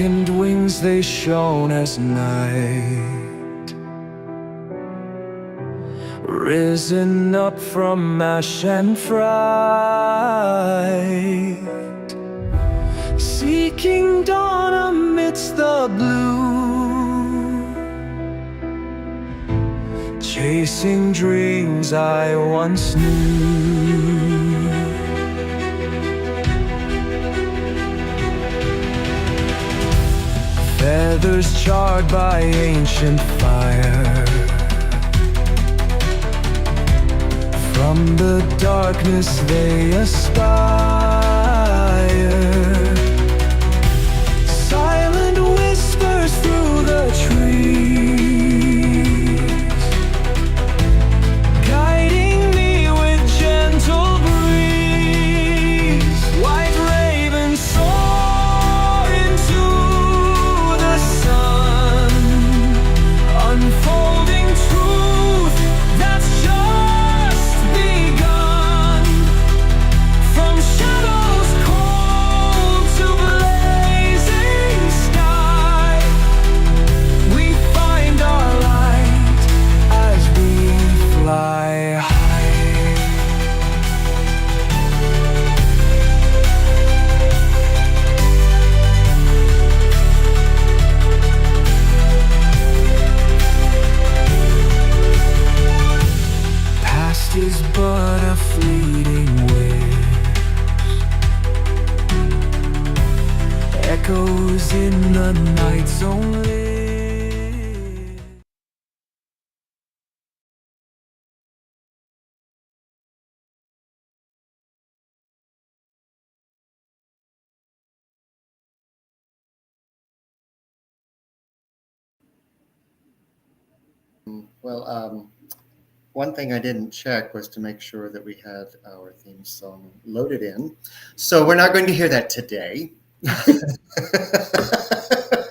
darkened wings, they shone as night, risen up from ash and fright, seeking dawn amidst the blue, chasing dreams I once knew. Feathers charred by ancient fire, from the darkness they aspire. Silent whispers through the trees, guiding me with gentle breeze. White ravens soar into the sun, unfolding truth that's just begun. From shadows cold to blazing sky, we find our light as we fly high. Past is but a fleeting wish, echoes in the night's own light. Well, one thing I didn't check was to make sure that we had our theme song loaded in. So we're not going to hear that today.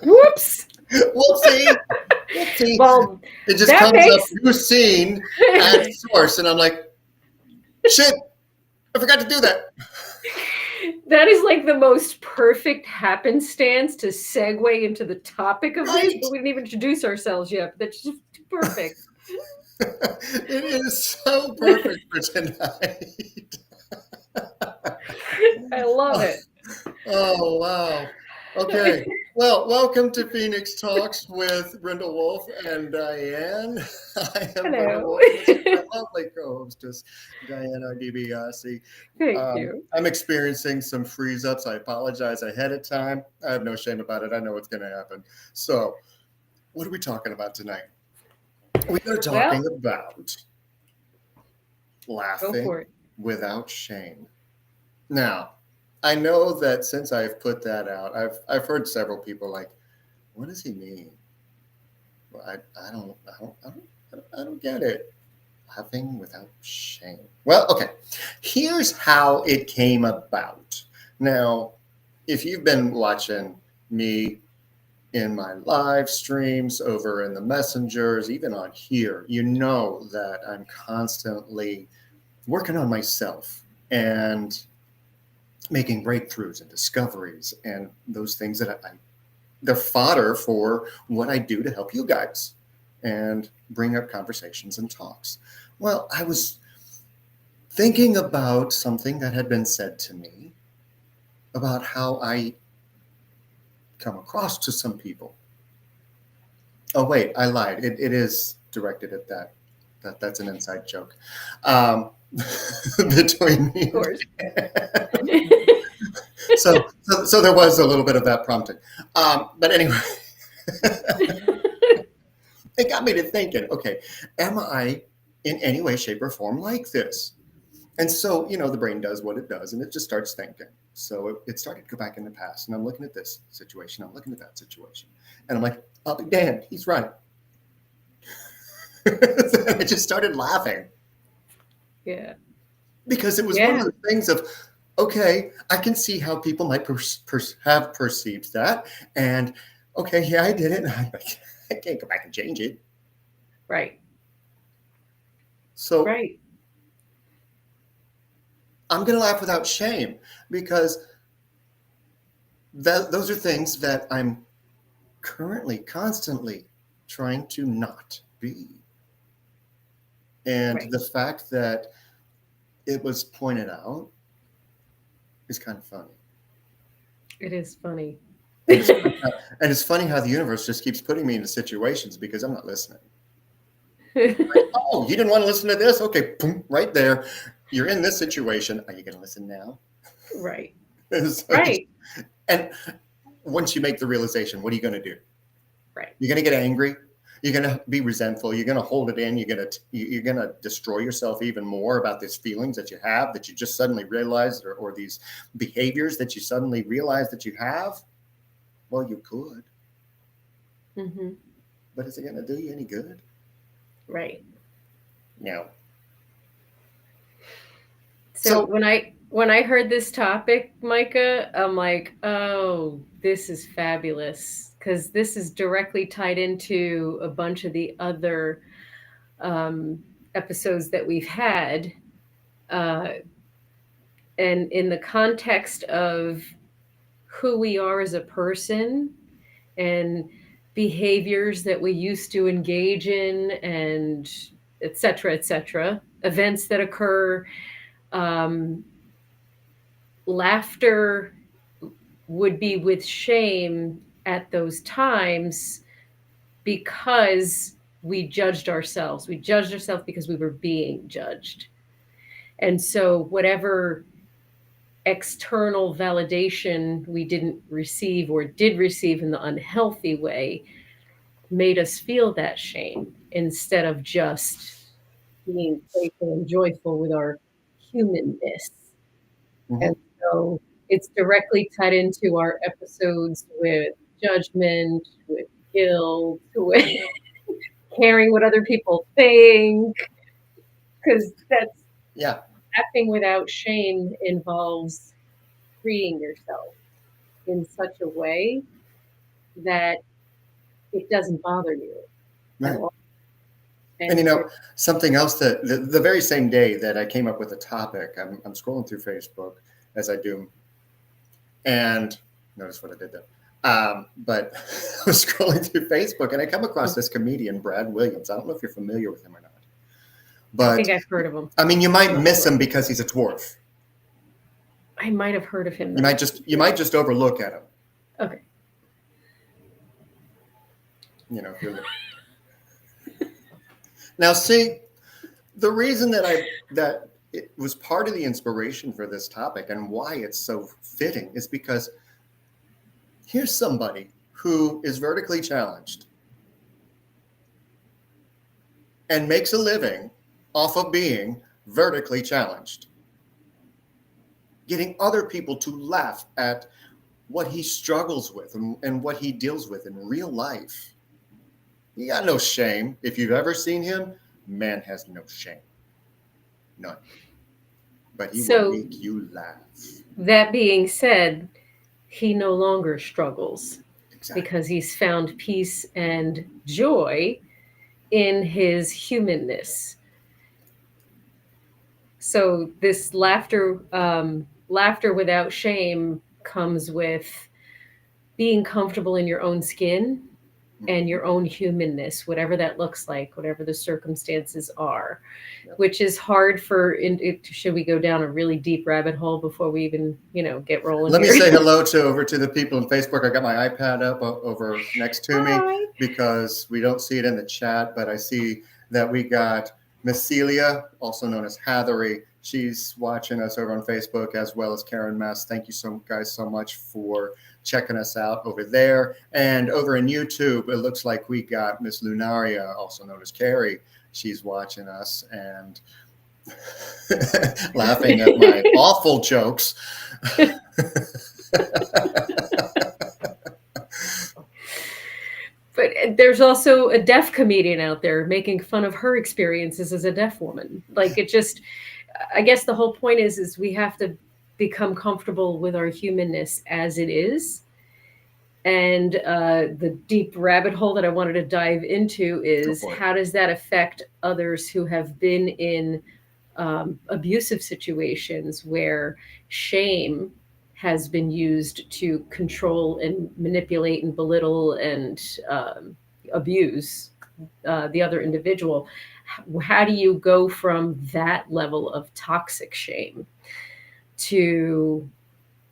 Whoops. Whoopsie. Well, It just that comes makes- up, new scene, add source. And I'm like, shit, I forgot to do that. that is like the most perfect happenstance to segue into the topic of this, Right. but we didn't even introduce ourselves yet. That's just perfect. It is so perfect for tonight. I love it. Oh, wow. Okay. Well, welcome to Phoenix Talks with Brenda Wolf and Diane. I am Brenda Hello. Wolf. This is my lovely co-hostess, Diane DiBiase. Thank you. I'm experiencing some freeze-ups. I apologize ahead of time. I have no shame about it. I know what's going to happen. So, what are we talking about tonight? We are talking about Go laughing for it. without shame. Now, I know that since I've put that out, I've heard several people like, "What does he mean?" Well, I don't get it. Laughing without shame. Well, okay. Here's how it came about. Now, if you've been watching me in my live streams, over in the messengers, even on here, you know that I'm constantly working on myself and making breakthroughs and discoveries and those things that they're fodder for what I do to help you guys and bring up conversations and talks. Well, I was thinking about something that had been said to me about how I come across to some people. Oh, wait, I lied. It is directed at that. That's an inside joke between me. Of course. So there was a little bit of that prompting. But anyway, it got me to thinking, okay, am I in any way, shape, or form like this? And so, the brain does what it does, and it just starts thinking. So it started to go back in the past, and I'm looking at this situation, I'm looking at that situation, and I'm like, I'll be damned, he's right. I just started laughing. Yeah. Because it was one of the things of, okay, I can see how people might have perceived that. And okay, yeah, I did it. And I can't go back and change it. Right. So right. I'm going to laugh without shame because those are things that I'm currently constantly trying to not be. And Right. the fact that it was pointed out is kind of funny. It is funny. And it's funny how, and it's funny how the universe just keeps putting me into situations because I'm not listening. Like, oh, you didn't want to listen to this? Okay, boom, right there. You're in this situation. Are you going to listen now? Right. So Right. and once you make the realization, what are you going to do? Right. You're going to get angry. You're going to be resentful. You're going to hold it in. You're going to destroy yourself even more about these feelings that you have that you just suddenly realized, or these behaviors that you suddenly realize that you have. Well, you could, Mm-hmm. but is it going to do you any good? Right. No. So So when I heard this topic, Micah, I'm like, oh, this is fabulous because this is directly tied into a bunch of the other episodes that we've had, uh, and in the context of who we are as a person and behaviors that we used to engage in, and et cetera, events that occur. Um, Laughter would be with shame at those times because we judged ourselves. We judged ourselves because we were being judged. And so, whatever external validation we didn't receive or did receive in the unhealthy way made us feel that shame instead of just being playful and joyful with our humanness. And mhm. so it's directly tied into our episodes with judgment, with guilt, with caring what other people think, because that's Yeah, acting without shame involves freeing yourself in such a way that it doesn't bother you at right. all. And And you're something else that the very same day that I came up with a topic, I'm scrolling through Facebook as I do, and notice what I did there. But I was scrolling through Facebook and I come across this comedian, Brad Williams. I don't know if you're familiar with him or not, I but think I've heard of him. I mean, you I'm might not miss sure. him because he's a dwarf. I might have heard of him You then. might just overlook at him. Okay. If you're now, see, the reason that it was part of the inspiration for this topic and why it's so fitting is because here's somebody who is vertically challenged and makes a living off of being vertically challenged, getting other people to laugh at what he struggles with and what he deals with in real life. He got no shame. If you've ever seen him, man has no shame. None. But he will So, make you laugh. that being said, he no longer struggles Exactly. because he's found peace and joy in his humanness. So this laughter without shame comes with being comfortable in your own skin and Mhm. your own humanness, whatever that looks like, whatever the circumstances are, Yep. which is hard for. Should we go down a really deep rabbit hole before we even, get rolling Let me here? say hello over to the people on Facebook. I got my iPad up over next to me Hi. because we don't see it in the chat, but I see that we got Miss Celia, also known as Hathery. She's watching us over on Facebook, as well as Karen Mess. Thank you guys so much for checking us out over there. And over in YouTube, it looks like we got Miss Lunaria, also known as Carrie. She's watching us and laughing at my awful jokes. But there's also a deaf comedian out there making fun of her experiences as a deaf woman. Like, it just, I guess the whole point is we have to become comfortable with our humanness as it is. And the deep rabbit hole that I wanted to dive into Go is for it. how does that affect others who have been in abusive situations where shame has been used to control and manipulate and belittle and abuse the other individual. How do you go from that level of toxic shame to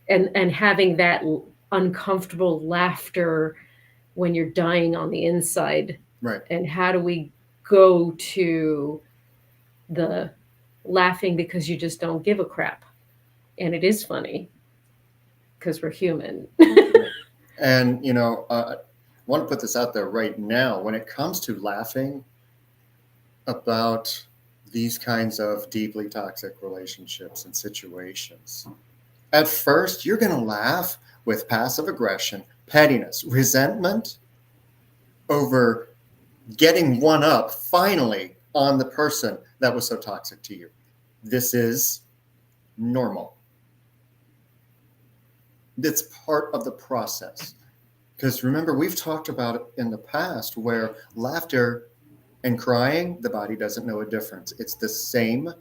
and having that uncomfortable laughter when you're dying on the inside? Right. And how do we go to the laughing because you just don't give a crap? And it is funny because we're human. And, I want to put this out there right now. When it comes to laughing about these kinds of deeply toxic relationships and situations, at first, you're going to laugh with passive aggression, pettiness, resentment over getting one up finally on the person that was so toxic to you. This is normal. It's part of the process. Because remember, we've talked about it in the past where laughter and crying, the body doesn't know a difference. It's the same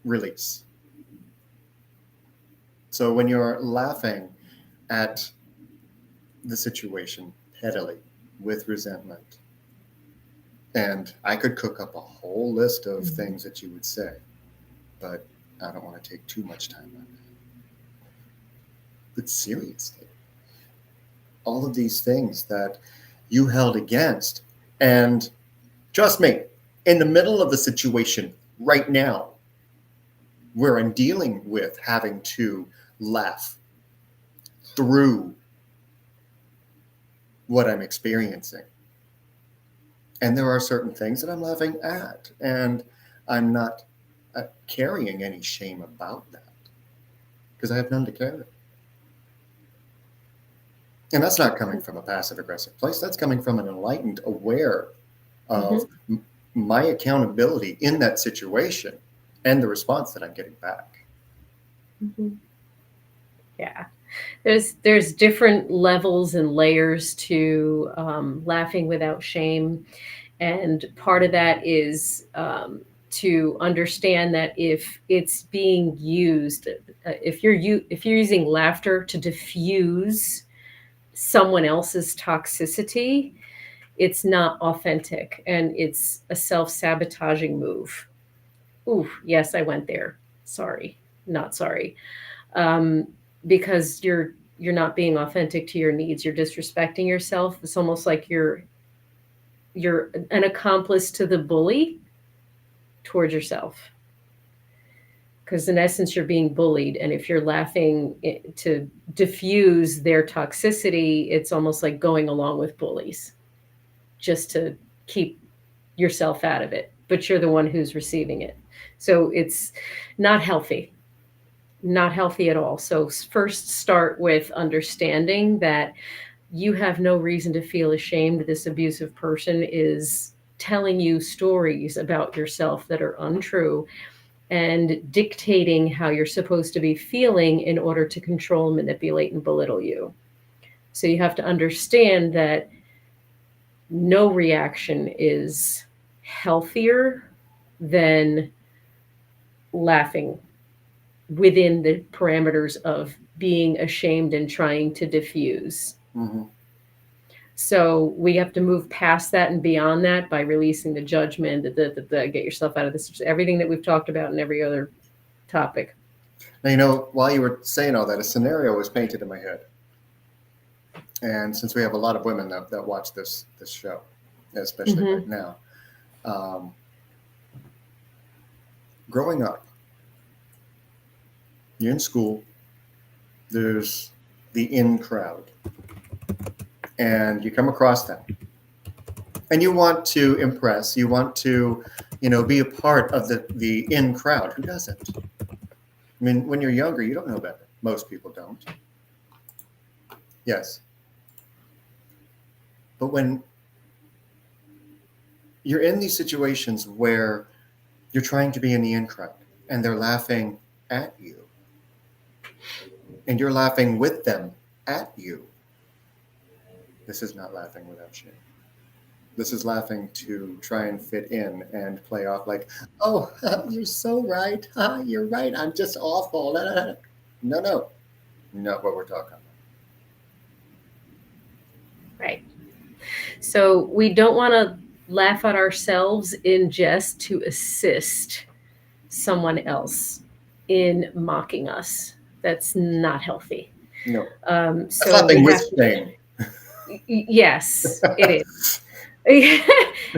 release. So when you're laughing at the situation pettily with resentment, and I could cook up a whole list of things that you would say, but I don't want to take too much time on that. But seriously, all of these things that you held against, and trust me, in the middle of the situation right now, where I'm dealing with having to laugh through what I'm experiencing. And there are certain things that I'm laughing at, and I'm not carrying any shame about that because I have none to carry. And that's not coming from a passive aggressive place. That's coming from an enlightened, aware of my accountability in that situation and the response that I'm getting back. Yeah. There's different levels and layers to laughing without shame. And part of that is to understand that if it's being used, if you're using laughter to diffuse someone else's toxicity, it's not authentic and it's a self-sabotaging move. Ooh, yes, I went there. Sorry, not sorry. Because you're not being authentic to your needs. You're disrespecting yourself. It's almost like you're an accomplice to the bully towards yourself. Because in essence, you're being bullied. And if you're laughing to diffuse their toxicity, it's almost like going along with bullies just to keep yourself out of it. But you're the one who's receiving it. So it's not healthy. Not healthy at all. So first start with understanding that you have no reason to feel ashamed. This abusive person is telling you stories about yourself that are untrue and dictating how you're supposed to be feeling in order to control, manipulate, and belittle you. So you have to understand that no reaction is healthier than laughing within the parameters of being ashamed and trying to diffuse. So we have to move past that and beyond that by releasing the judgment, the get yourself out of this, everything that we've talked about in every other topic. Now, while you were saying all that, a scenario was painted in my head. And since we have a lot of women that watch this show, especially right now, growing up, you're in school, there's the in crowd, and you come across them. And you want to impress, you want to, be a part of the in crowd. Who doesn't? I mean, when you're younger, you don't know better. Most people don't. Yes. But when you're in these situations where you're trying to be in the in crowd and they're laughing at you, and you're laughing with them at you, this is not laughing without shame. This is laughing to try and fit in and play off like, oh, you're so right. You're right. I'm just awful. No. not what we're talking about. Right. So we don't want to laugh at ourselves in jest to assist someone else in mocking us. That's not healthy. No, that's So we laughing with have to, shame. yes, it is.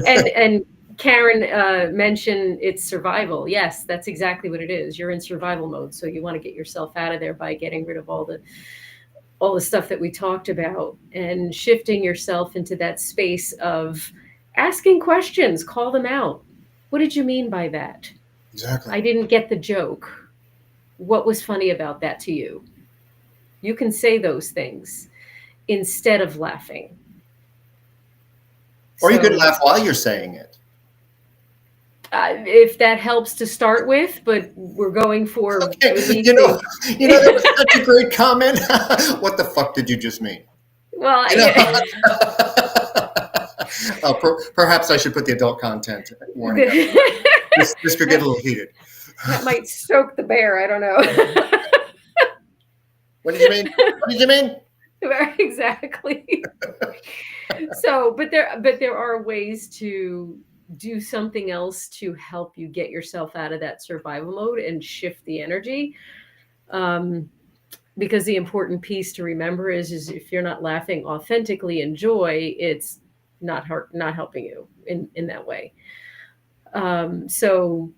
And Karen mentioned it's survival. Yes, that's exactly what it is. You're in survival mode, so you want to get yourself out of there by getting rid of all the stuff that we talked about and shifting yourself into that space of asking questions, call them out. What did you mean by that? Exactly. I didn't get the joke. What was funny about that to you? You can say those things instead of laughing. Or you could So laugh while you're saying it. if that helps to start with, but we're going for Okay, we need you know, to. that was such a great comment. What the fuck did you just mean? Well, You know, yeah. Perhaps I should put the adult content warning up. This could get a little heated. That might stoke the bear. I don't know. What did you mean? What did you mean? Exactly. So, but there are ways to do something else to help you get yourself out of that survival mode and shift the energy. Um, because the important piece to remember is if you're not laughing authentically in joy, it's not helping you in that way. So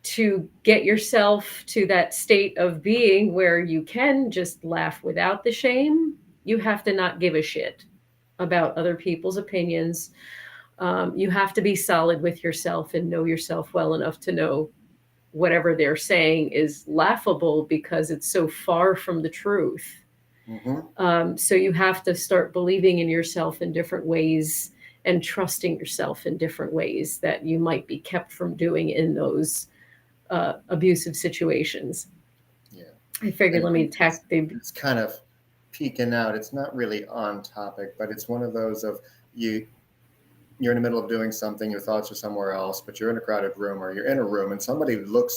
to get yourself to that state of being where you can just laugh without the shame, you have to not give a shit about other people's opinions. You have to be solid with yourself and know yourself well enough to know whatever they're saying is laughable because it's so far from the truth. Mm-hmm. So you have to start believing in yourself in different ways and trusting yourself in different ways that you might be kept from doing in those abusive situations. Yeah. I figured let me And attack the. it's kind of peeking out. It's not really on topic, but it's one of those of you're in the middle of doing something, your thoughts are somewhere else, but you're in a crowded room or you're in a room and somebody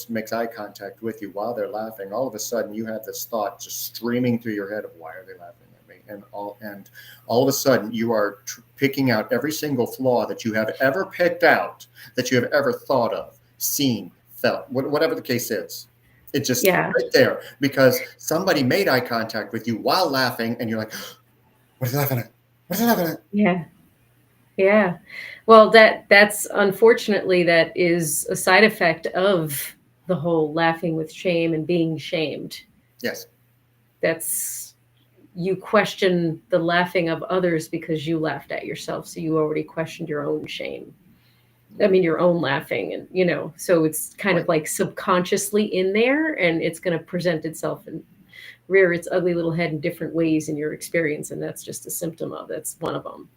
makes eye contact with you while they're laughing. All of a sudden you have this thought just streaming through your head of why are they laughing at me? And all of a sudden you are picking out every single flaw that you have ever picked out, that you have ever thought of, seen, felt, whatever the case is. It's just Yeah. right there because somebody made eye contact with you while laughing and you're like, what are they laughing at? What are they laughing at? Yeah. Yeah. Well, that's unfortunately that is a side effect of the whole laughing with shame and being shamed. Yes. That's you question the laughing of others because you laughed at yourself, so you already questioned your own shame. I mean, your own laughing, and so it's kind Right. of like subconsciously in there, and it's going to present itself and rear its ugly little head in different ways in your experience, and that's just a symptom of that's one of them.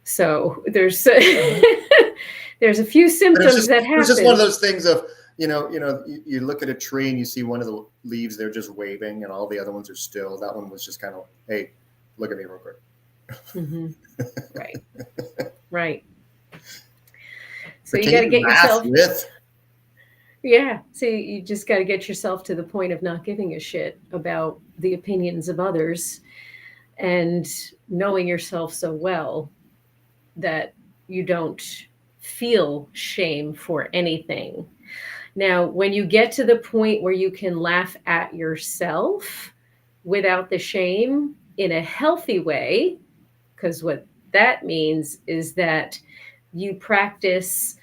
So there's there's a few But symptoms that it was just one of happen. those things of you look at a tree and you see one of the leaves they're just waving and all the other ones are still. That one was just kind of, hey, look at me real quick. Mhm. Right, right. So But you can got to you get laugh yourself, with? yeah. So you just got to get yourself to the point of not giving a shit about the opinions of others and knowing yourself so well that you don't feel shame for anything. Now, when you get to the point where you can laugh at yourself without the shame in a healthy way, because what that means is that you practice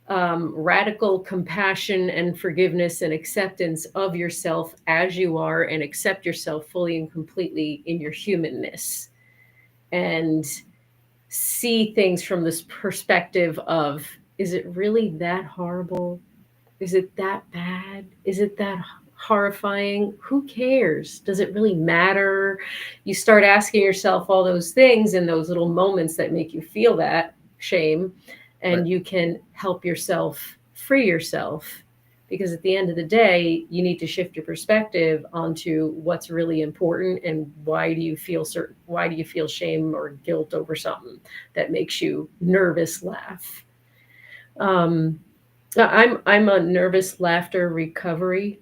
radical compassion and forgiveness and acceptance of yourself as you are and accept yourself fully and completely in your humanness and see things from this perspective of is it really that horrible? Is it that bad? Is it that horrifying? Who cares? Does it really matter? You start asking yourself all those things in those little moments that make you feel that shame, Right. and you can help yourself free yourself. Because at the end of the day, you need to shift your perspective onto what's really important and why do you feel shame or guilt over something that makes you nervous laugh. Um, I'm a nervous laughter recovery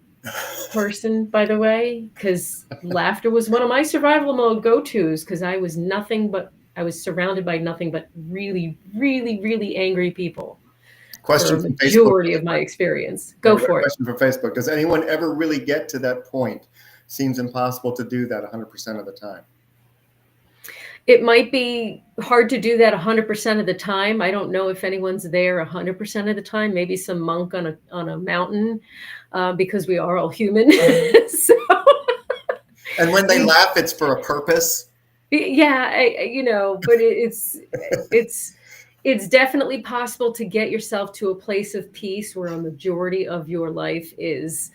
person, by the way, because laughter was one of my survival mode go-tos because I was surrounded by nothing but really, really, really angry people for Question a from Facebook. majority of my experience. Yeah, Go we got a for it. question from Facebook. Does anyone ever really get to that point? Seems impossible to do that 100% of the time. It might be hard to do that 100% of the time. I don't know if anyone's there 100% of the time. Maybe some monk on a mountain, because we are all human. So And when they we, laugh, it's for a purpose. yeah, but it's definitely possible to get yourself to a place of peace where a majority of your life is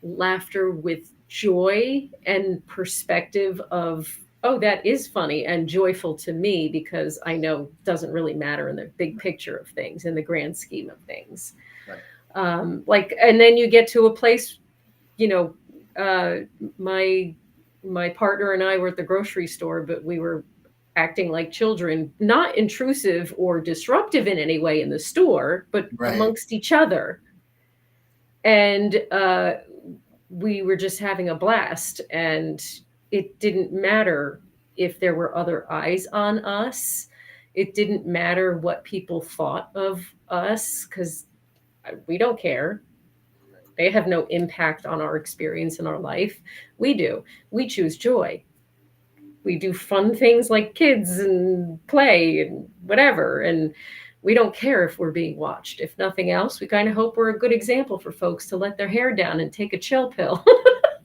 laughter with joy and perspective of, oh, that is funny and joyful to me because I know it doesn't really matter in the big picture of things, in the grand scheme of things. Right. And then you get to a place, you know, my partner and I were at the grocery store, but we were acting like children, not intrusive or disruptive in any way in the store, but Right. amongst each other. And we were just having a blast. And it didn't matter if there were other eyes on us. It didn't matter what people thought of us because we don't care. They have no impact on our experience in our life. We do. We choose joy. We do fun things like kids and play and whatever. And we don't care if we're being watched. If nothing else, we kind of hope we're a good example for folks to let their hair down and take a chill pill.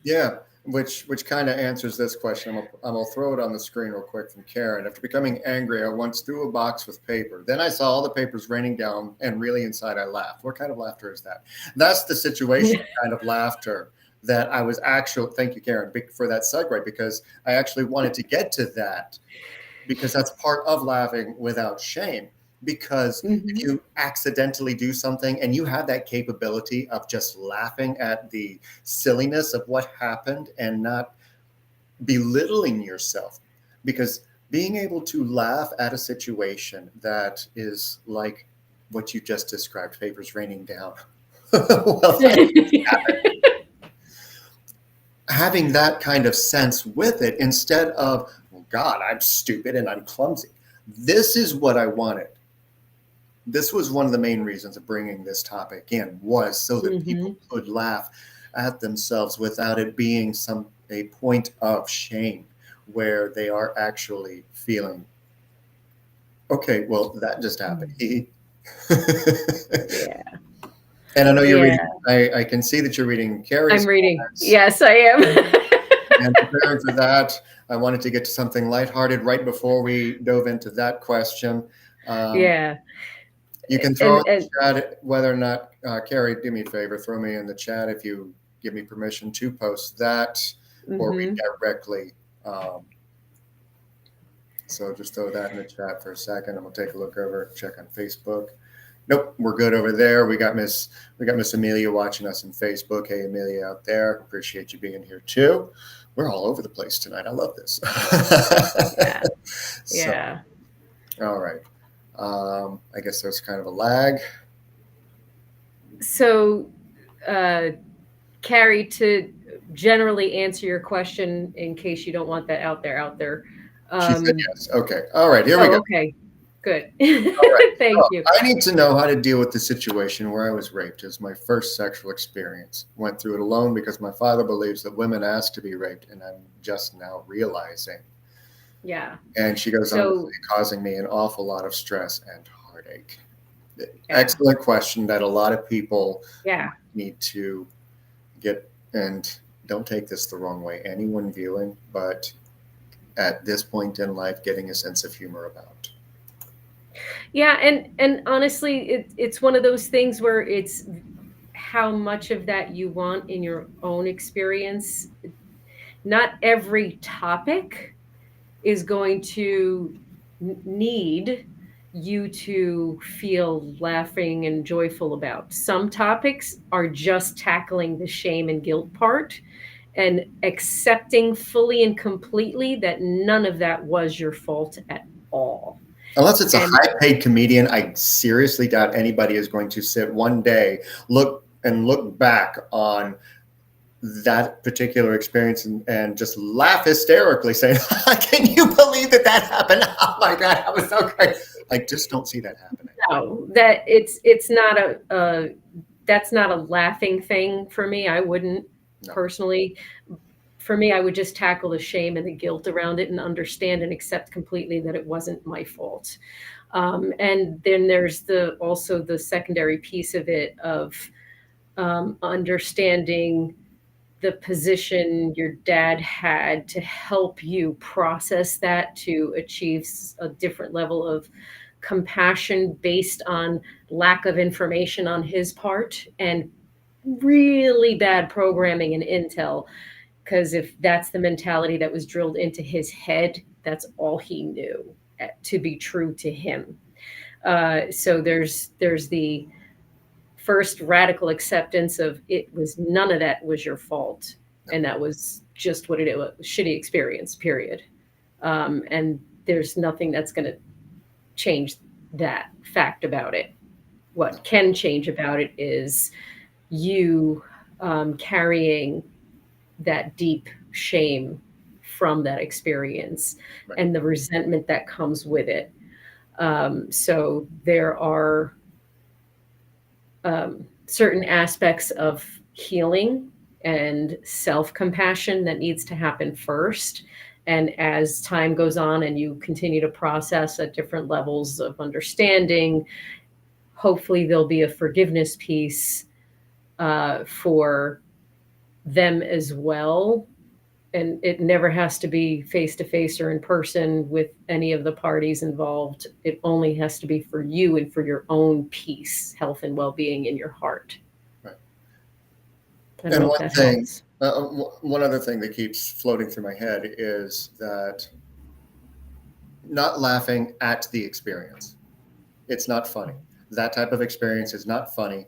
Yeah, which kind of answers this question. I'm gonna throw it on the screen real quick from Karen. After becoming angry, I once threw a box with paper. Then I saw all the papers raining down, and really inside I laughed. What kind of laughter is that? That's the situation kind of laughter that I was actually. Thank you, Karen, for that segue, because I actually wanted to get to that because that's part of laughing without shame. Because if you accidentally do something and you have that capability of just laughing at the silliness of what happened and not belittling yourself, because being able to laugh at a situation that is like what you just described, papers raining down. Well, having that kind of sense with it instead of, well, God, I'm stupid and I'm clumsy. This is what I wanted. This was one of the main reasons of bringing this topic in, was so that people could laugh at themselves without it being a point of shame where they are actually feeling, okay, well, that just happened. Yeah. And I know you're reading. I can see that you're reading Carrie's. I'm reading. Comments. Yes, I am. And preparing for that, I wanted to get to something lighthearted right before we dove into that question. Yeah. You can throw in the chat whether or not, Carrie, do me a favor, throw me in the chat if you give me permission to post that or read directly. So just throw that in the chat for a second. I'm gonna take a look over, check on Facebook. Nope, we're good over there. We got Miss Amelia watching us on Facebook. Hey, Amelia out there, appreciate you being here too. We're all over the place tonight. I love this. Yeah. So, Yeah. all right. I guess there's kind of a lag. So, Carrie, to generally answer your question, in case you don't want that out there. She said yes. Okay. All right. Here we go. Okay. Good. Right. Thank you. I need to know how to deal with the situation where I was raped. It was my first sexual experience. Went through it alone because my father believes that women ask to be raped, and I'm just now realizing. Yeah. And she goes on, causing me an awful lot of stress and heartache. Excellent question that a lot of people need to get, and don't take this the wrong way, anyone viewing, but at this point in life, getting a sense of humor about. Yeah, and honestly, it's one of those things where it's how much of that you want in your own experience. Not every topic is going to need you to feel laughing and joyful about. Some topics are just tackling the shame and guilt part and accepting fully and completely that none of that was your fault at all. Unless it's a high-paid comedian, I seriously doubt anybody is going to sit one day, look back on that particular experience and just laugh hysterically, saying, "Can you believe that happened? Oh my God, that was so great!" I just don't see that happening. No, that it's not a that's not a laughing thing for me. I wouldn't No. personally. For me, I would just tackle the shame and the guilt around it and understand and accept completely that it wasn't my fault. And then there's also the secondary piece of it of understanding the position your dad had to help you process that to achieve a different level of compassion based on lack of information on his part and really bad programming and intel. Because if that's the mentality that was drilled into his head, that's all he knew to be true to him. So there's the first radical acceptance of it was none of that was your fault, and that was just what it was, shitty experience, period. And there's nothing that's going to change that fact about it. What can change about it is you carrying that deep shame from that experience Right. and the resentment that comes with it. So there are certain aspects of healing and self compassion that needs to happen first. And as time goes on and you continue to process at different levels of understanding, hopefully there'll be a forgiveness piece for them as well. And it never has to be face to face or in person with any of the parties involved. It only has to be for you and for your own peace, health, and well being in your heart. Right. I don't And know if one that thing, helps. one other thing that keeps floating through my head is that not laughing at the experience. It's not funny. That type of experience is not funny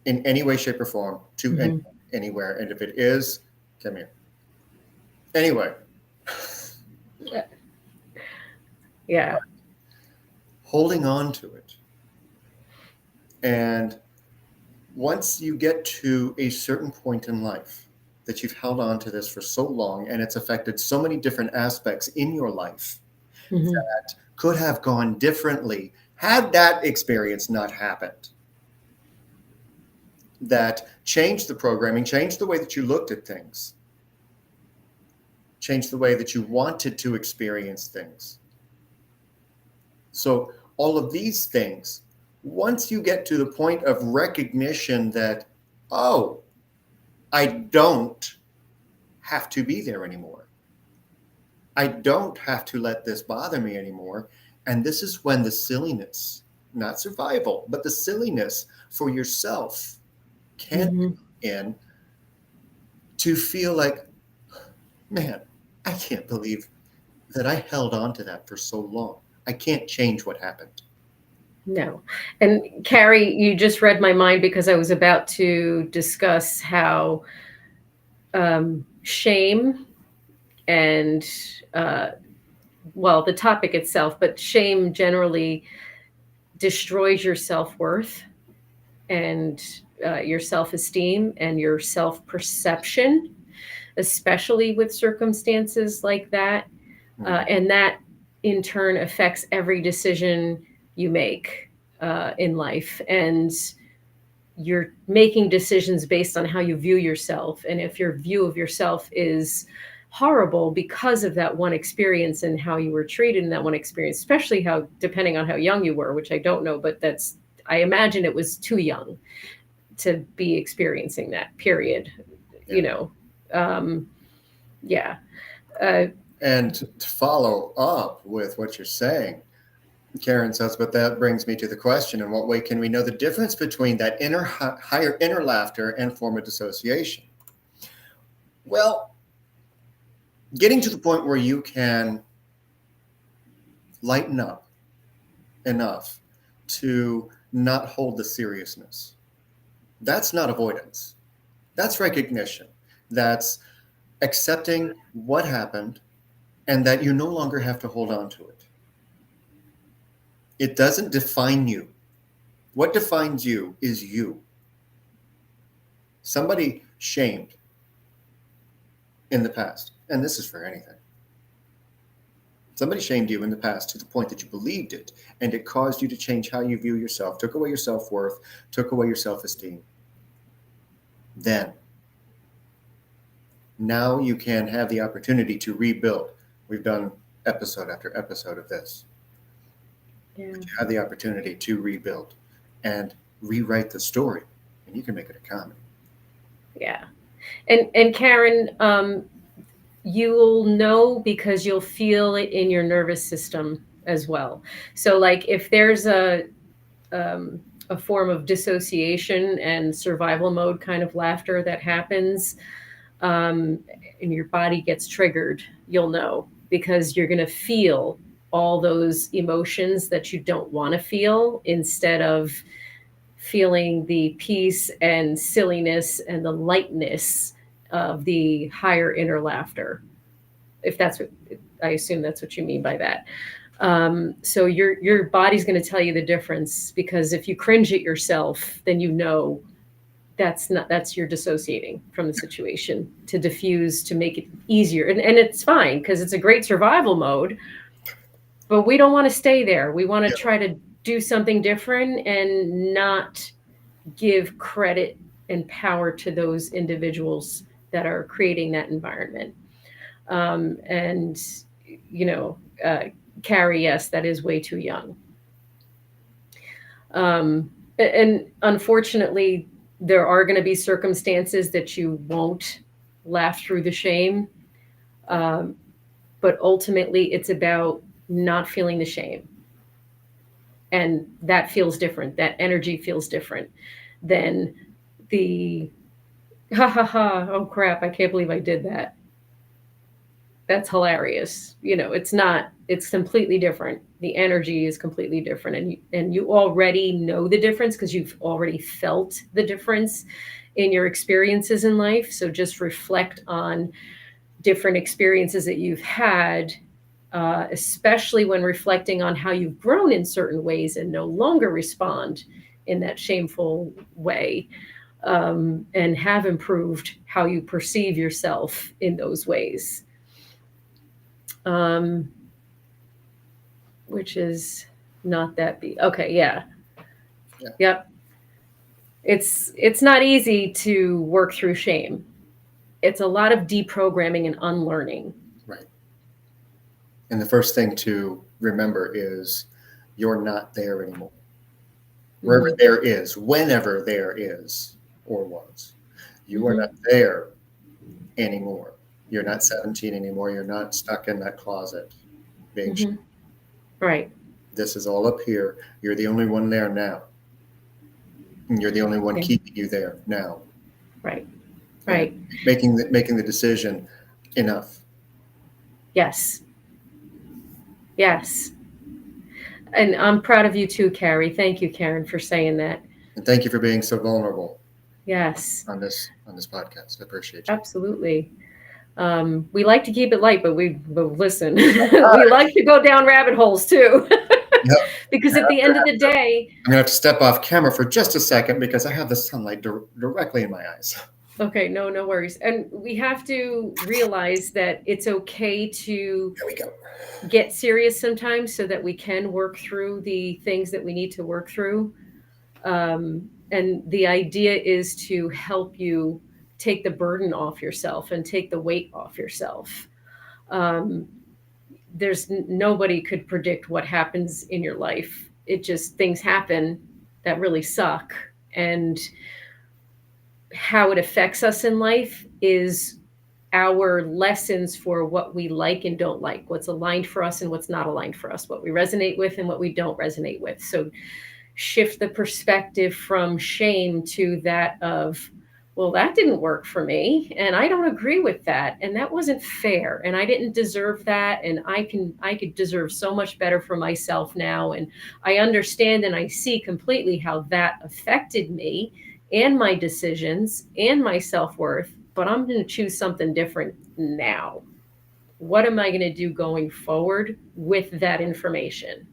in any way, shape, or form to Mhm. anywhere. And if it is, come here. Anyway, Yeah. holding on to it. And once you get to a certain point in life that you've held on to this for so long and it's affected so many different aspects in your life Mhm. that could have gone differently had that experience not happened, that changed the programming, changed the way that you looked at things, changed the way that you wanted to experience things. So all of these things, once you get to the point of recognition that, oh, I don't have to be there anymore. I don't have to let this bother me anymore. And this is when the silliness, not survival, but the silliness for yourself can Mhm. come in to feel like, man, I can't believe that I held on to that for so long. I can't change what happened. No. And Carrie, you just read my mind because I was about to discuss how shame and, uh, well, the topic itself, but shame generally destroys your self worth and your self esteem and your self perception, especially with circumstances like that. And that in turn affects every decision you make in life. And you're making decisions based on how you view yourself. And if your view of yourself is horrible because of that one experience and how you were treated in that one experience, especially how, depending on how young you were, which I don't know, but I imagine it was too young to be experiencing that, period. Yeah. You know, yeah. Uh, And to follow up with what you're saying, Karen says, but that brings me to the question, in what way can we know the difference between that higher inner laughter and form of dissociation? Well, getting to the point where you can lighten up enough to not hold the seriousness. That's not avoidance. That's recognition. That's accepting what happened and that you no longer have to hold on to it. It doesn't define you. What defines you is you. Somebody shamed in the past, and this is for anything. Somebody shamed you in the past to the point that you believed it, and it caused you to change how you view yourself, took away your self-worth, took away your self-esteem. Then, now you can have the opportunity to rebuild. We've done episode after episode of this. Yeah. You have the opportunity to rebuild and rewrite the story, and you can make it a comedy. Yeah. And Karen, you'll know because you'll feel it in your nervous system as well. So like if there's a form of dissociation and survival mode kind of laughter that happens, and your body gets triggered, you'll know because you're going to feel all those emotions that you don't want to feel instead of feeling the peace and silliness and the lightness of the higher inner laughter. If that's what I assume that's what you mean by that. So your body's going to tell you the difference because if you cringe at yourself, then you know that's you're dissociating from the situation to diffuse to make it easier. And it's fine because it's a great survival mode, but we don't want to stay there. We want to try to do something different and not give credit and power to those individuals that are creating that environment. And, you know, Carrie, yes, that is way too young. And unfortunately, there are going to be circumstances that you won't laugh through the shame. But ultimately, it's about not feeling the shame. And that feels different. That energy feels different than the ha ha ha, oh crap, I can't believe I did that. That's hilarious. You know, it's not, it's completely different. The energy is completely different. And you already know the difference because you've already felt the difference in your experiences in life. So just reflect on different experiences that you've had, especially when reflecting on how you've grown in certain ways and no longer respond in that shameful way, and have improved how you perceive yourself in those ways. Which is not that big. Okay, yeah. Yep. It's not easy to work through shame. It's a lot of deprogramming and unlearning. Right. And the first thing to remember is you're not there anymore. Wherever there is, whenever there is or was, you are not there anymore. You're not 17 anymore. You're not stuck in that closet being right. This is all up here. You're the only one there now. And you're the only one keeping you there now. Right. Right. Making the decision enough. Yes. Yes. And I'm proud of you too, Carrie. Thank you, Karen, for saying that. And thank you for being so vulnerable. Yes. On this podcast. I appreciate you. Absolutely. We like to keep it light, but listen, we like to go down rabbit holes too. Yep. Because at the end of the day, I'm gonna have to step off camera for just a second because I have the sunlight directly in my eyes. Okay, no worries. And we have to realize that it's okay to get serious sometimes so that we can work through the things that we need to work through. And the idea is to help you take the burden off yourself and take the weight off yourself. There's nobody could predict what happens in your life. It just, things happen that really suck. And how it affects us in life is our lessons for what we like and don't like, what's aligned for us and what's not aligned for us, what we resonate with and what we don't resonate with. So shift the perspective from shame to that of, well, that didn't work for me and I don't agree with that and that wasn't fair and I didn't deserve that and I could deserve so much better for myself now, and I understand and I see completely how that affected me and my decisions and my self-worth, but I'm going to choose something different now. What am I going to do going forward with that information?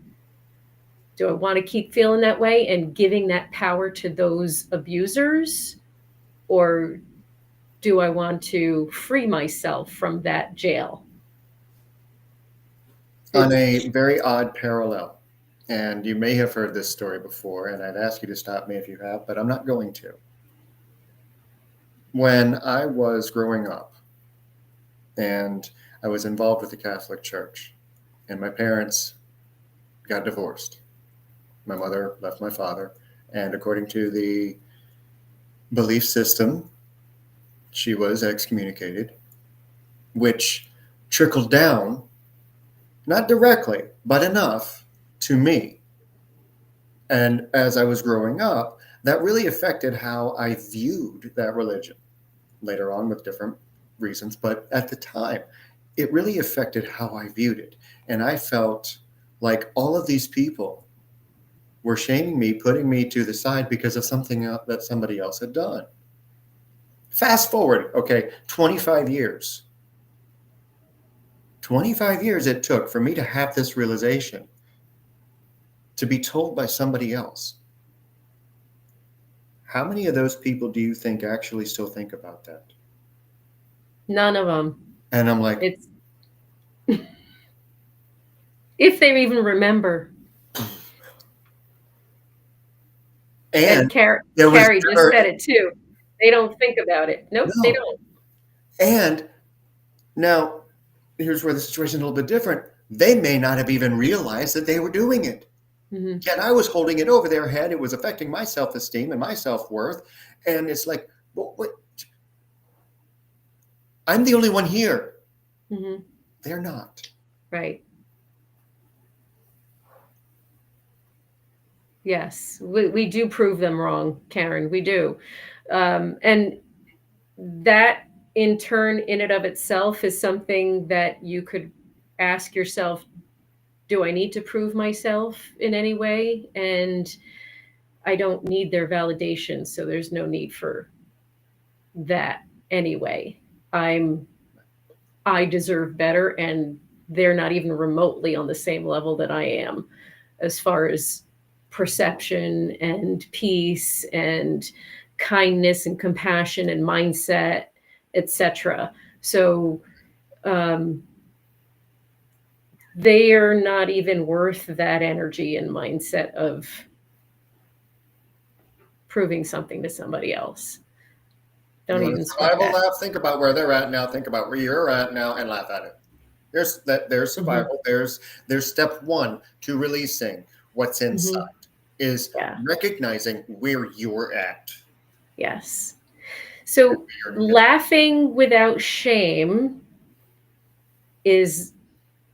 Do I want to keep feeling that way and giving that power to those abusers? Or do I want to free myself from that jail? On a very odd parallel, and you may have heard this story before, and I'd ask you to stop me if you have, but I'm not going to. When I was growing up and I was involved with the Catholic Church, and my parents got divorced. My mother left my father, and according to the belief system, she was excommunicated, which trickled down, not directly, but enough to me. And as I was growing up, that really affected how I viewed that religion later on with different reasons. But at the time, it really affected how I viewed it. And I felt like all of these people were shaming me, putting me to the side because of something that somebody else had done. Fast forward, okay, 25 years. 25 years it took for me to have this realization, to be told by somebody else. How many of those people do you think actually still think about that? None of them. And I'm like, It's if they even remember. And and there was Carrie just never, said it too. They don't think about it. Nope, they no. don't. And now, here's where the situation is a little bit different. They may not have even realized that they were doing it. Mm-hmm. Yet I was holding it over their head. It was affecting my self-esteem and my self-worth. And it's like, well, what? I'm the only one here. Mm-hmm. They're not. Right. Yes, we do prove them wrong, Karen. We do. And that, in turn, in and of itself, is something that you could ask yourself, do I need to prove myself in any way? And I don't need their validation, so there's no need for that anyway. I deserve better, and they're not even remotely on the same level that I am as far as perception and peace and kindness and compassion and mindset, etc. So um, they are not even worth that energy and mindset of proving something to somebody else. You Don't want a even sweat survival that. laugh? Think about where they're at now. Think about where you're at now and laugh at it. There's Mm-hmm. survival. There's step one to releasing what's inside Mm-hmm. is Yeah. recognizing where you're at. Yes. So laughing without shame is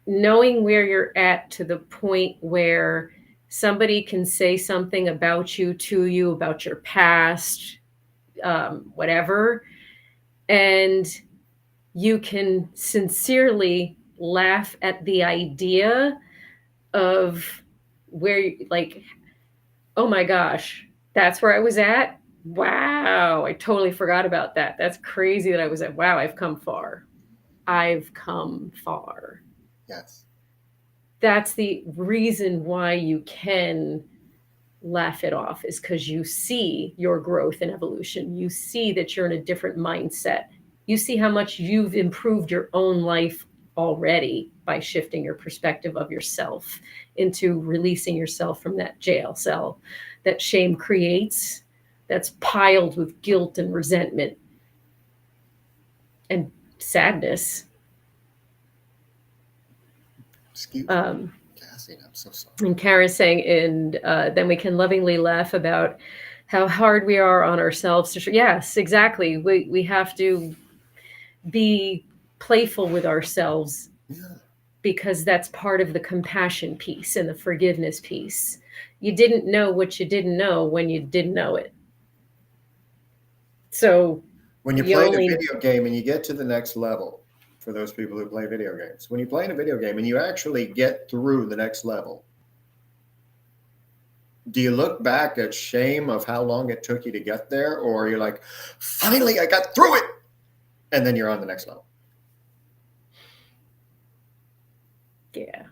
knowing where you're at to the point where somebody can say something about you, to you, about your past, whatever, and you can sincerely laugh at the idea of where, like, oh my gosh, that's where I was at. Wow, I totally forgot about that. That's crazy that I was at. Wow, I've come far. I've come far. Yes. That's the reason why you can laugh it off, is because you see your growth and evolution. You see that you're in a different mindset. You see how much you've improved your own life already by shifting your perspective of yourself into releasing yourself from that jail cell that shame creates, that's piled with guilt and resentment and sadness. Excuse me, Um, Cassie. I'm so sorry. and Karen's saying, and then we can lovingly laugh about how hard we are on ourselves to. Yes, exactly. We have to be playful with ourselves, Yeah. because that's part of the compassion piece and the forgiveness piece. You didn't know what you didn't know when you didn't know it. So When you're you playing a only. video game and you get to the next level, for those people who play video games, when you play in a video game and you actually get through the next level, do you look back at shame of how long it took you to get there? Or you're like, finally, I got through it. And then you're on the next level. Yeah.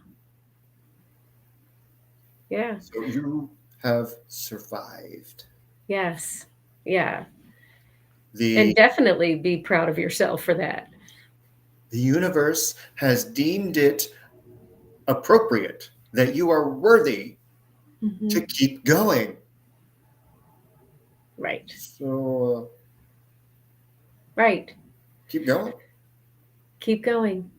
Yeah. So you have survived. Yes. Yeah. The And definitely be proud of yourself for that. the universe has deemed it appropriate that you are worthy to Mhm. keep going. Right. So Right. keep going. Keep going.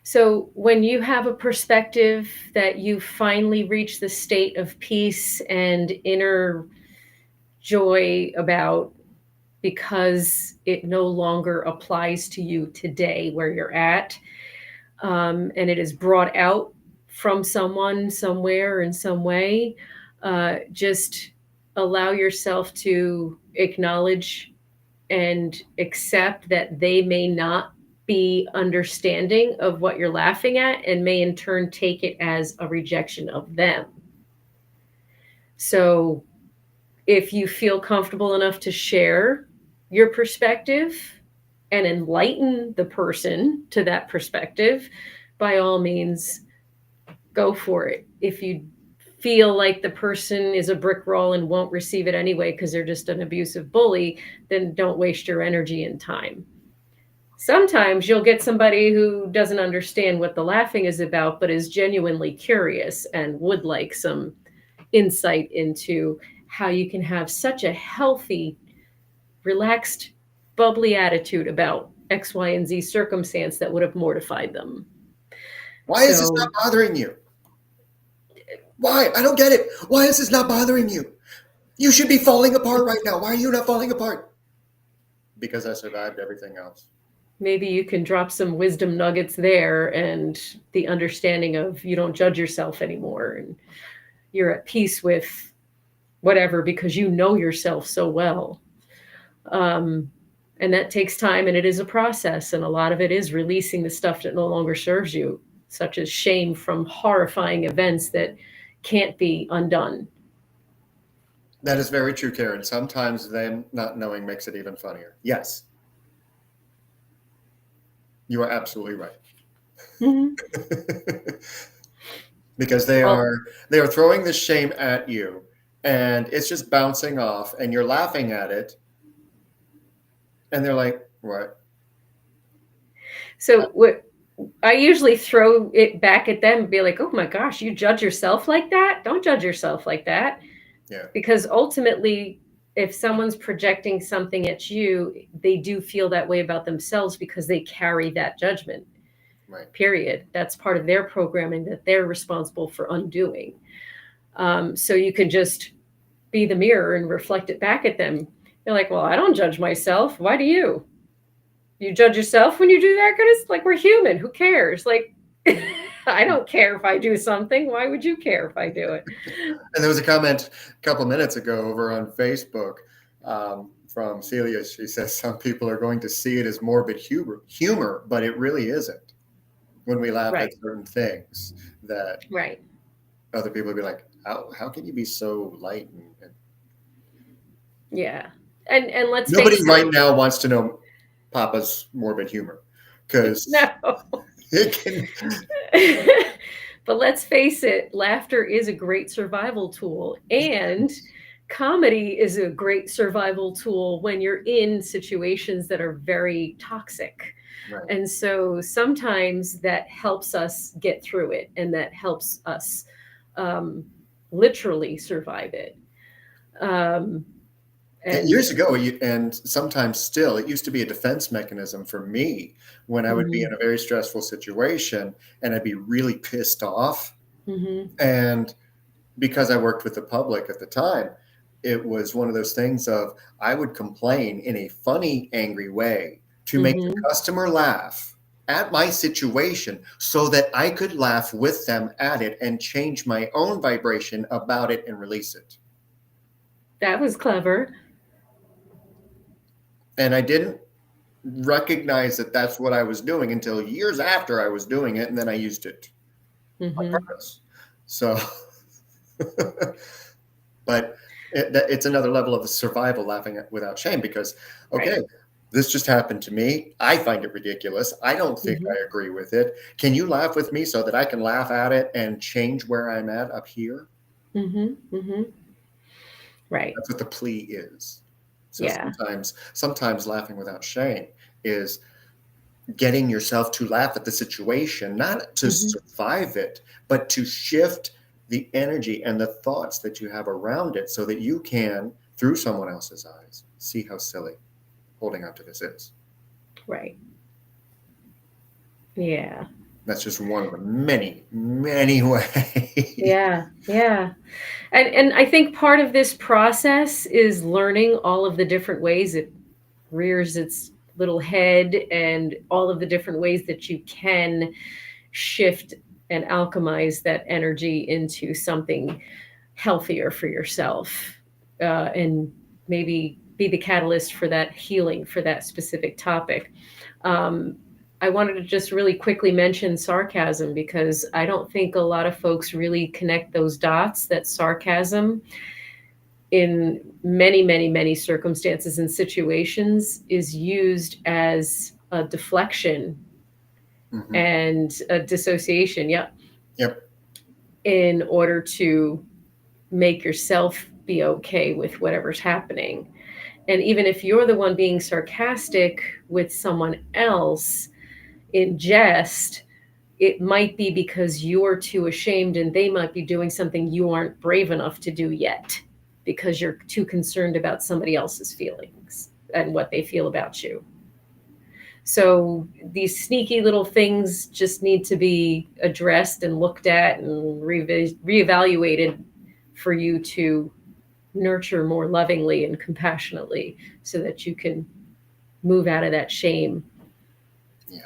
So, when you have a perspective that you finally reach the state of peace and inner joy about because it no longer applies to you today where you're at, and it is brought out from someone somewhere in some way, just allow yourself to acknowledge and accept that they may not be understanding of what you're laughing at and may in turn take it as a rejection of them. So if you feel comfortable enough to share your perspective and enlighten the person to that perspective, by all means, go for it. If you feel like the person is a brick wall and won't receive it anyway because they're just an abusive bully, then don't waste your energy and time. Sometimes you'll get somebody who doesn't understand what the laughing is about, but is genuinely curious and would like some insight into how you can have such a healthy, relaxed, bubbly attitude about X, Y, and Z circumstance that would have mortified them. Why is this not So bothering you? Why? I don't get it. Why is this not bothering you? You should be falling apart right now. Why are you not falling apart? Because I survived everything else. maybe you can drop some wisdom nuggets there and the understanding of you don't judge yourself anymore and you're at peace with whatever because you know yourself so well. Um, and that takes time and it is a process. And a lot of it is releasing the stuff that no longer serves you, such as shame from horrifying events that can't be undone. That is very true, Karen. Sometimes them not knowing makes it even funnier. Yes, you are absolutely right. Mm-hmm. Because Well, they are throwing this shame at you and it's just bouncing off and you're laughing at it and they're like, what? so what I usually throw it back at them and be like, oh my gosh, you judge yourself like that? Don't judge yourself like that. Yeah, Because ultimately, if someone's projecting something at you, they do feel that way about themselves because they carry that judgment. right. Period. That's part of their programming that they're responsible for undoing. So you can just be the mirror and reflect it back at them. They're like, well, I don't judge myself. Why do you? You judge yourself when you do that? Goodness, like we're human. Who cares? Like, I don't care if I do something. Why would you care if I do it? And there was a comment a couple minutes ago over on Facebook from Celia. She says some people are going to see it as morbid humor, but it really isn't. When we laugh at Right, certain things, that right. other people would be like, how can you be so light? And Yeah. And let's nobody face right it. now wants to know Papa's morbid humor because No. it can. But let's face it, laughter is a great survival tool. And comedy is a great survival tool when you're in situations that are very toxic. Right. And so sometimes that helps us get through it and that helps us um, literally survive it. Um, and Years ago, and sometimes still, it used to be a defense mechanism for me when I would be in mhm, a very stressful situation and I'd be really pissed off. mhm, And because I worked with the public at the time, it was one of those things of I would complain in a funny, angry way to make the mhm. customer laugh at my situation so that I could laugh with them at it and change my own vibration about it and release it. That was clever. And I didn't recognize that that's what I was doing until years after I was doing it, and then I used it on Mhm. purpose. So, but it's another level of survival, laughing without shame, because okay, Right. this just happened to me. I find it ridiculous. I don't think Mhm. I agree with it. Can you laugh with me so that I can laugh at it and change where I'm at up here? Mhm. Mhm. Right. That's what the plea is. So Yeah. sometimes laughing without shame is getting yourself to laugh at the situation, not to Mhm. survive it, but to shift the energy and the thoughts that you have around it so that you can, through someone else's eyes, see how silly holding on to this is. Right. Yeah. That's just one of the many, many ways. Yeah. Yeah. And I think part of this process is learning all of the different ways it rears its little head and all of the different ways that you can shift and alchemize that energy into something healthier for yourself, and maybe be the catalyst for that healing for that specific topic. Um, I wanted to just really quickly mention sarcasm because I don't think a lot of folks really connect those dots that sarcasm in many, many, many circumstances and situations is used as a deflection Mhm. and a dissociation. Yep. Yep. In order to make yourself be okay with whatever's happening. And even if you're the one being sarcastic with someone else in jest, it might be because you're too ashamed and they might be doing something you aren't brave enough to do yet because you're too concerned about somebody else's feelings and what they feel about you. So these sneaky little things just need to be addressed and looked at and reevaluated for you to nurture more lovingly and compassionately so that you can move out of that shame. Yeah.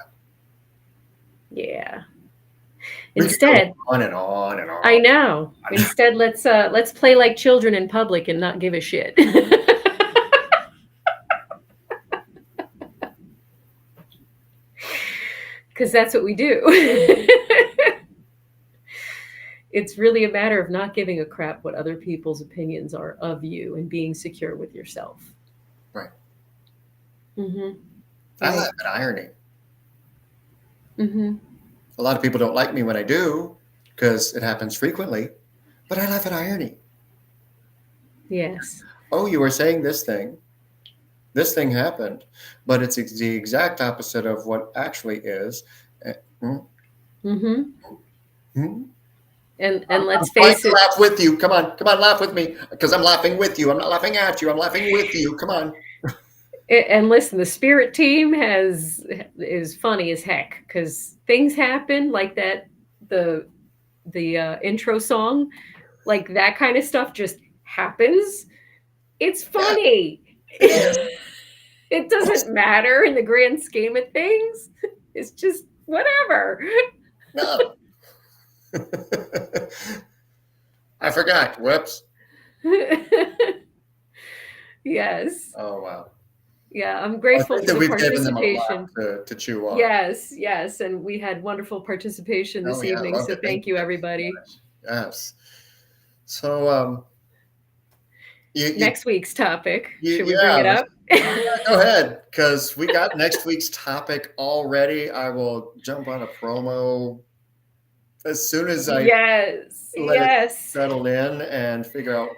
Yeah. We could go Instead, on and on and I on. know. Instead, let's play like children in public and not give a shit. Because that's what we do. It's really a matter of not giving a crap what other people's opinions are of you and being secure with yourself. Right. Mm-hmm. I Right. laugh at irony. Mm-hmm. A lot of people don't like me when I do because it happens frequently, but I laugh at irony. Yes. Oh, you were saying this thing. This thing happened, but it's the exact opposite of what actually is. Eh, mm, Mm-hmm. mm. And I'm let's trying face to it. laugh with you. Come on, laugh with me because I'm laughing with you. I'm not laughing at you. I'm laughing with you. Come on. And listen, the spirit team is funny as heck because things happen like that. The intro song, like that kind of stuff, just happens. It's Yeah, funny. it is. It doesn't matter in the grand scheme of things. It's just whatever. No. I forgot. Whoops. Yes. Oh, wow. Yeah, I'm I grateful think for that the we've given them a lot participation. to chew on. Yes, yes. And we had wonderful participation Oh, this yeah. I evening. loved So it. Thank thank you you, guys so everybody. much. Yes. So, you, Next week's topic. Should we bring yeah, it up? go ahead because we got next week's topic already. I will jump on a promo as soon as I Yes, let it yes. settle in and figure out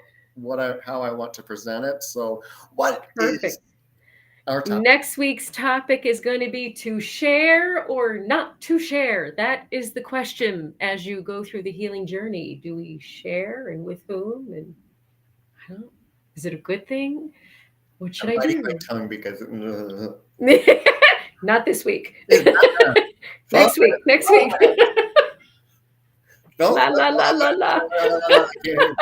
how I want to present it. So, what is Perfect. our topic? Next week's topic is going to be to share or not to share. That is the question as you go through the healing journey. Do we share and with whom? And I don't, is it a good thing? What should I'm I biting my do? tongue because Not this week. Fine. Next week. Next week. Don't. La la la la la. I can't hear.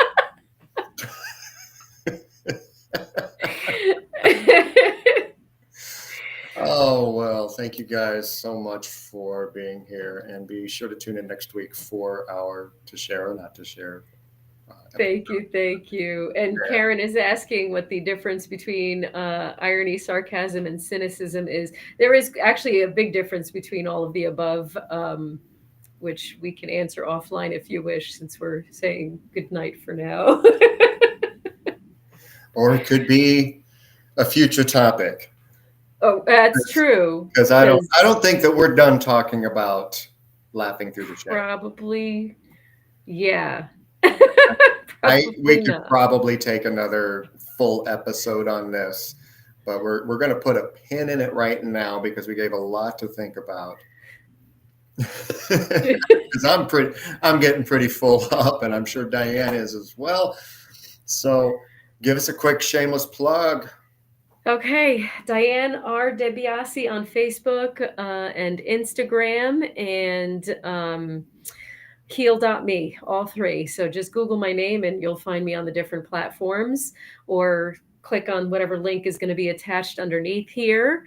Oh, well, thank you guys so much for being here. And be sure to tune in next week for our To Share or Not to Share Thank you, thank you. And Karen is asking what the difference between irony, sarcasm, and cynicism is. There is actually a big difference between all of the above, which we can answer offline if you wish, since we're saying good night for now. Or it could be a future topic. Oh, that's true. Because I don't think that we're done talking about laughing through the shame. Probably, yeah. We Probably could not. probably take another full episode on this, but we're going to put a pin in it right now because we gave a lot to think about. Because I'm getting pretty full up, and I'm sure Diane is as well. So give us a quick shameless plug. Okay, Diane R. DeBiase on Facebook and Instagram, and heal.me, all three. So just Google my name and you'll find me on the different platforms, or click on whatever link is going to be attached underneath here,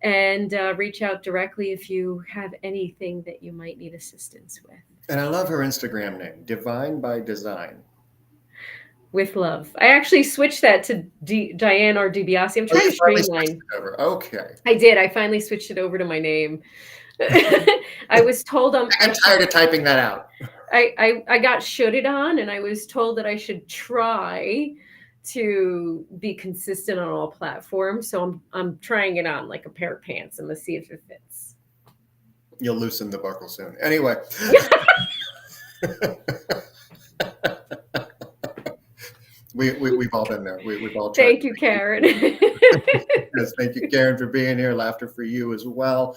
and reach out directly if you have anything that you might need assistance with. And I love her Instagram name, Divine by Design. With love. I actually switched that to Diane R. DiBiase. I'm trying to streamline. Okay. I did. I finally switched it over to my name. I was told I'm tired of typing that out. I got shooted on, and I was told that I should try to be consistent on all platforms. So I'm trying it on like a pair of pants. I'm gonna see if it fits. You'll loosen the buckle soon. Anyway. We've all been there. We've all tried. Thank you, Karen. Yes, thank you, Karen, for being here. Laughter for you as well.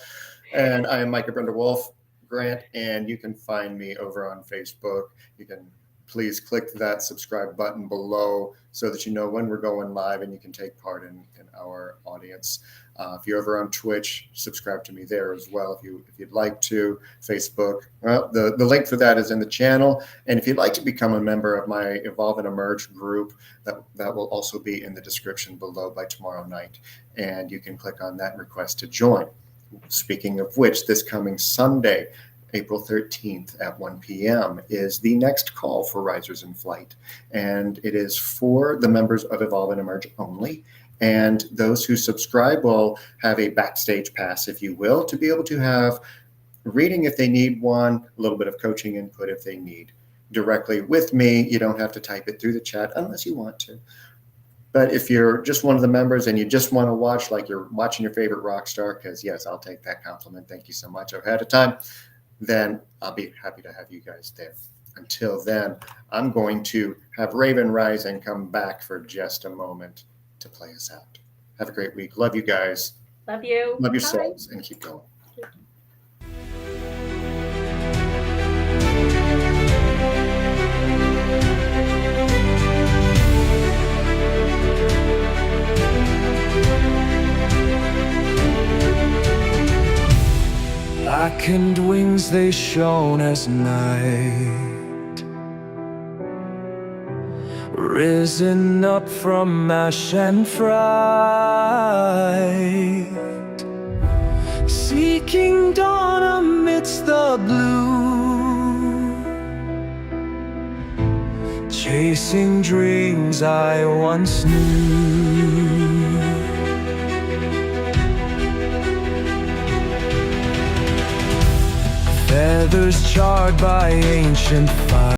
And I am Micah Brenda Wolf Grant, and you can find me over on Facebook. You can please click that subscribe button below so that you know when we're going live and you can take part in our audience. If you're over on Twitch, subscribe to me there as well if you'd like to. Facebook, well, the link for that is in the channel. And if you'd like to become a member of my Evolve and Emerge group, that will also be in the description below by tomorrow night. And you can click on that and request to join. Speaking of which, this coming Sunday, April 13th at 1 p.m. is the next call for Risers in Flight. And it is for the members of Evolve and Emerge only. And those who subscribe will have a backstage pass, if you will, to be able to have reading if they need one, a little bit of coaching input if they need directly with me. You don't have to type it through the chat unless you want to. But if you're just one of the members and you just want to watch like you're watching your favorite rock star, because yes, I'll take that compliment. Thank you so much ahead of time. Then I'll be happy to have you guys there. Until then, I'm going to have Raven rise and come back for just a moment to play us out. Have a great week. Love you guys. Love you. Love yourselves. Bye. And keep going. Blackened wings, they shone as night, risen up from ash and fright, seeking dawn amidst the blue, chasing dreams I once knew. Feathers charred by ancient fire,